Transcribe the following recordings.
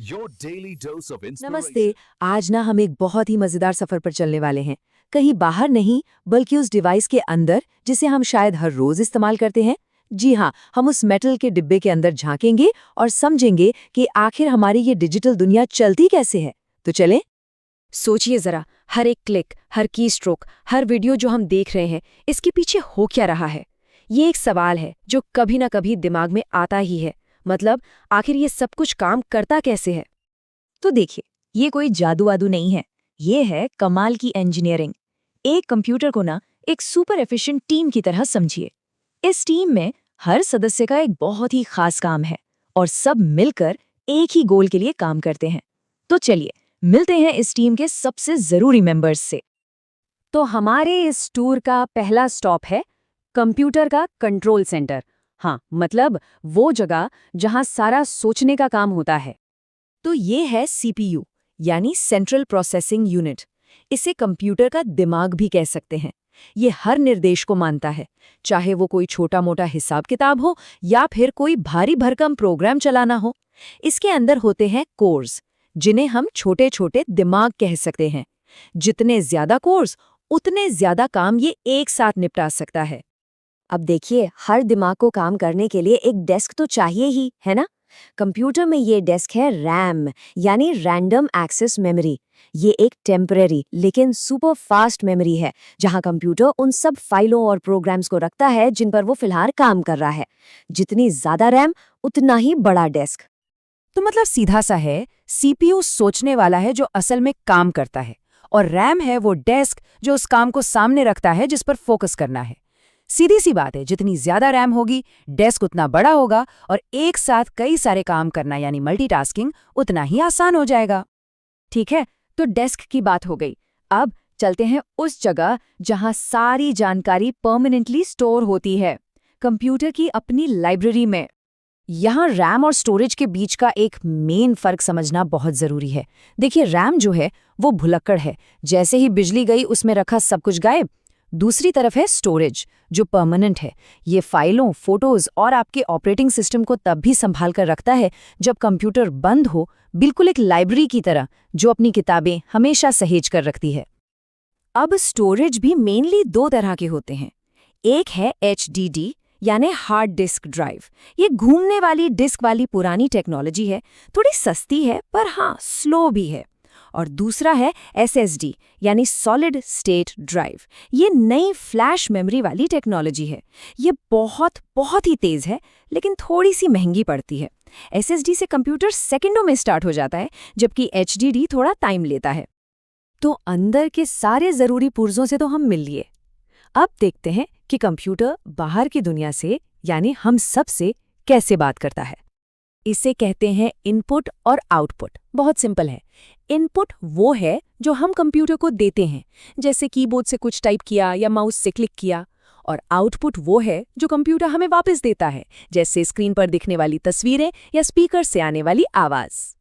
Your daily dose of नमस्ते। inspiration. आज ना हम एक बहुत ही मजेदार सफर पर चलने वाले हैं। कहीं बाहर नहीं, बल्कि उस डिवाइस के अंदर जिसे हम शायद हर रोज इस्तेमाल करते हैं। जी हाँ, हम उस मेटल के डिब्बे के अंदर झांकेंगे और समझेंगे कि आखिर हमारी ये डिजिटल दुनिया चलती कैसे है। तो चलें। सोचिए जरा, हर एक क्लिक, हर की स्ट्रोक, हर वीडियो जो हम देख रहे हैं, इसके पीछे हो क्या रहा है? ये एक सवाल है जो कभी ना कभी दिमाग में आता ही है। मतलब, आखिर ये सब कुछ काम करता कैसे है? तो देखिए, ये कोई जादू वादू नहीं है। ये है कमाल की इंजीनियरिंग। एक कंप्यूटर को ना एक सुपर एफिशिएंट टीम की तरह समझिए। इस टीम में हर सदस्य का एक बहुत ही खास काम है और सब मिलकर एक ही गोल के लिए काम करते हैं। तो चलिए मिलते हैं इस टीम के सबसे जरूरी मेंबर्स से। तो हमारे इस टूर का पहला स्टॉप है कंप्यूटर का कंट्रोल सेंटर। हाँ, मतलब वो जगह जहाँ सारा सोचने का काम होता है। तो ये है सीपीयू, यानी सेंट्रल प्रोसेसिंग यूनिट। इसे कंप्यूटर का दिमाग भी कह सकते हैं। ये हर निर्देश को मानता है, चाहे वो कोई छोटा मोटा हिसाब किताब हो या फिर कोई भारी भरकम प्रोग्राम चलाना हो। इसके अंदर होते हैं कोर्स, जिन्हें हम छोटे छोटे दिमाग कह सकते हैं। जितने ज्यादा कोर्स, उतने ज्यादा काम ये एक साथ निपटा सकता है। अब देखिए, हर दिमाग को काम करने के लिए एक डेस्क तो चाहिए ही, है ना? कंप्यूटर में ये डेस्क है रैम, यानी रैंडम एक्सेस मेमोरी। ये एक टेम्परेरी लेकिन सुपर फास्ट मेमोरी है, जहां कंप्यूटर उन सब फाइलों और प्रोग्राम्स को रखता है जिन पर वो फिलहाल काम कर रहा है। जितनी ज्यादा रैम, उतना ही बड़ा डेस्क। तो मतलब सीधा सा है, सीपीयू सोचने वाला है जो असल में काम करता है, और रैम है वो डेस्क जो उस काम को सामने रखता है जिस पर फोकस करना है। सीधी सी बात है, जितनी ज्यादा रैम होगी, डेस्क उतना बड़ा होगा और एक साथ कई सारे काम करना यानी मल्टीटास्किंग उतना ही आसान हो जाएगा। ठीक है, तो डेस्क की बात हो गई। अब चलते हैं उस जगह जहां सारी जानकारी परमानेंटली स्टोर होती है, कंप्यूटर की अपनी लाइब्रेरी में। यहाँ रैम और स्टोरेज के बीच का एक मेन फर्क समझना बहुत जरूरी है। देखिए, रैम जो है वो भुलक्कड़ है, जैसे ही बिजली गई उसमें रखा सब कुछ गायब। दूसरी तरफ है स्टोरेज, जो परमानेंट है। ये फाइलों, फोटोज और आपके ऑपरेटिंग सिस्टम को तब भी संभाल कर रखता है जब कंप्यूटर बंद हो, बिल्कुल एक लाइब्रेरी की तरह जो अपनी किताबें हमेशा सहेज कर रखती है। अब स्टोरेज भी मेनली दो तरह के होते हैं। एक है एचडीडी, यानी हार्ड डिस्क ड्राइव। ये घूमने वाली डिस्क वाली पुरानी टेक्नोलॉजी है, थोड़ी सस्ती है पर हाँ स्लो भी है। और दूसरा है एसएसडी, यानी सॉलिड स्टेट ड्राइव। ये नई फ्लैश मेमोरी वाली टेक्नोलॉजी है। ये बहुत बहुत ही तेज है, लेकिन थोड़ी सी महंगी पड़ती है। एसएसडी से कंप्यूटर सेकंडों में स्टार्ट हो जाता है, जबकि एचडीडी थोड़ा टाइम लेता है। तो अंदर के सारे जरूरी पुर्जों से तो हम मिल लिए। अब देखते हैं कि कंप्यूटर बाहर की दुनिया से, यानी हम सब से कैसे बात करता है। इसे कहते हैं इनपुट और आउटपुट। बहुत सिंपल है। इनपुट वो है जो हम कंप्यूटर को देते हैं, जैसे कीबोर्ड से कुछ टाइप किया या माउस से क्लिक किया। और आउटपुट वो है जो कंप्यूटर हमें वापस देता है, जैसे स्क्रीन पर दिखने वाली तस्वीरें या स्पीकर से आने वाली आवाज।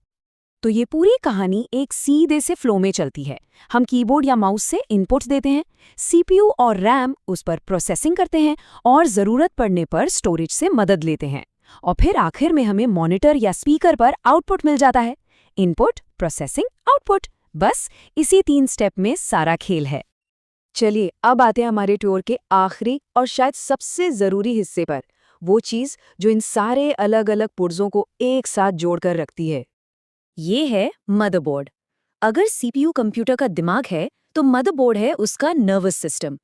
तो ये पूरी कहानी एक सीधे से फ्लो में चलती है। हम कीबोर्ड या माउस से इनपुट्स देते हैं, सीपीयू और रैम उस पर प्रोसेसिंग करते हैं और ज़रूरत पड़ने पर स्टोरेज से मदद लेते हैं। और फिर आखिर में हमें मॉनिटर या स्पीकर पर आउटपुट मिल जाता है। Input, processing, output. बस इसी 3 स्टेप में सारा खेल है। चलिए अब आते हैं हमारे टूर के आखिरी और शायद सबसे जरूरी हिस्से पर, वो चीज जो इन सारे अलग अलग पुर्जों को एक साथ जोड़कर रखती है। ये है मदरबोर्ड। अगर सीपीयू कंप्यूटर का दिमाग है, तो मदरबोर्ड है उसका नर्वस सिस्टम।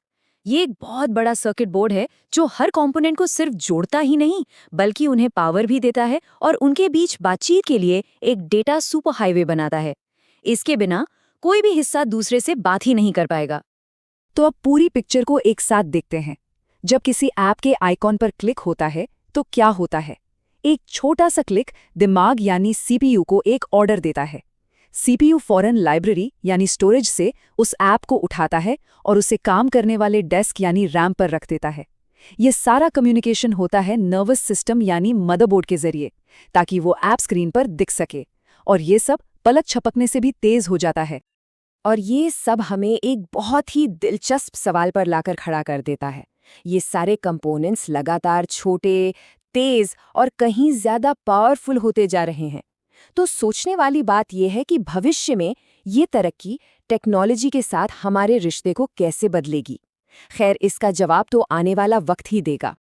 ये एक बहुत बड़ा सर्किट बोर्ड है जो हर कंपोनेंट को सिर्फ जोड़ता ही नहीं, बल्कि उन्हें पावर भी देता है और उनके बीच बातचीत के लिए एक डेटा सुपर हाईवे बनाता है। इसके बिना कोई भी हिस्सा दूसरे से बात ही नहीं कर पाएगा। तो अब पूरी पिक्चर को एक साथ देखते हैं। जब किसी ऐप के आइकॉन पर क्लिक होता है तो क्या होता है? एक छोटा सा क्लिक दिमाग यानी सीपीयू को एक ऑर्डर देता है। सीपीयू फौरन लाइब्रेरी यानी स्टोरेज से उस ऐप को उठाता है और उसे काम करने वाले डेस्क यानी रैम पर रख देता है। ये सारा कम्युनिकेशन होता है नर्वस सिस्टम यानी मदरबोर्ड के जरिए, ताकि वो ऐप स्क्रीन पर दिख सके। और ये सब पलक झपकने से भी तेज हो जाता है। और ये सब हमें एक बहुत ही दिलचस्प सवाल पर लाकर खड़ा कर देता है। ये सारे कंपोनेंट्स लगातार छोटे, तेज और कहीं ज्यादा पावरफुल होते जा रहे हैं। तो सोचने वाली बात यह है कि भविष्य में ये तरक्की टेक्नोलॉजी के साथ हमारे रिश्ते को कैसे बदलेगी। खैर, इसका जवाब तो आने वाला वक्त ही देगा।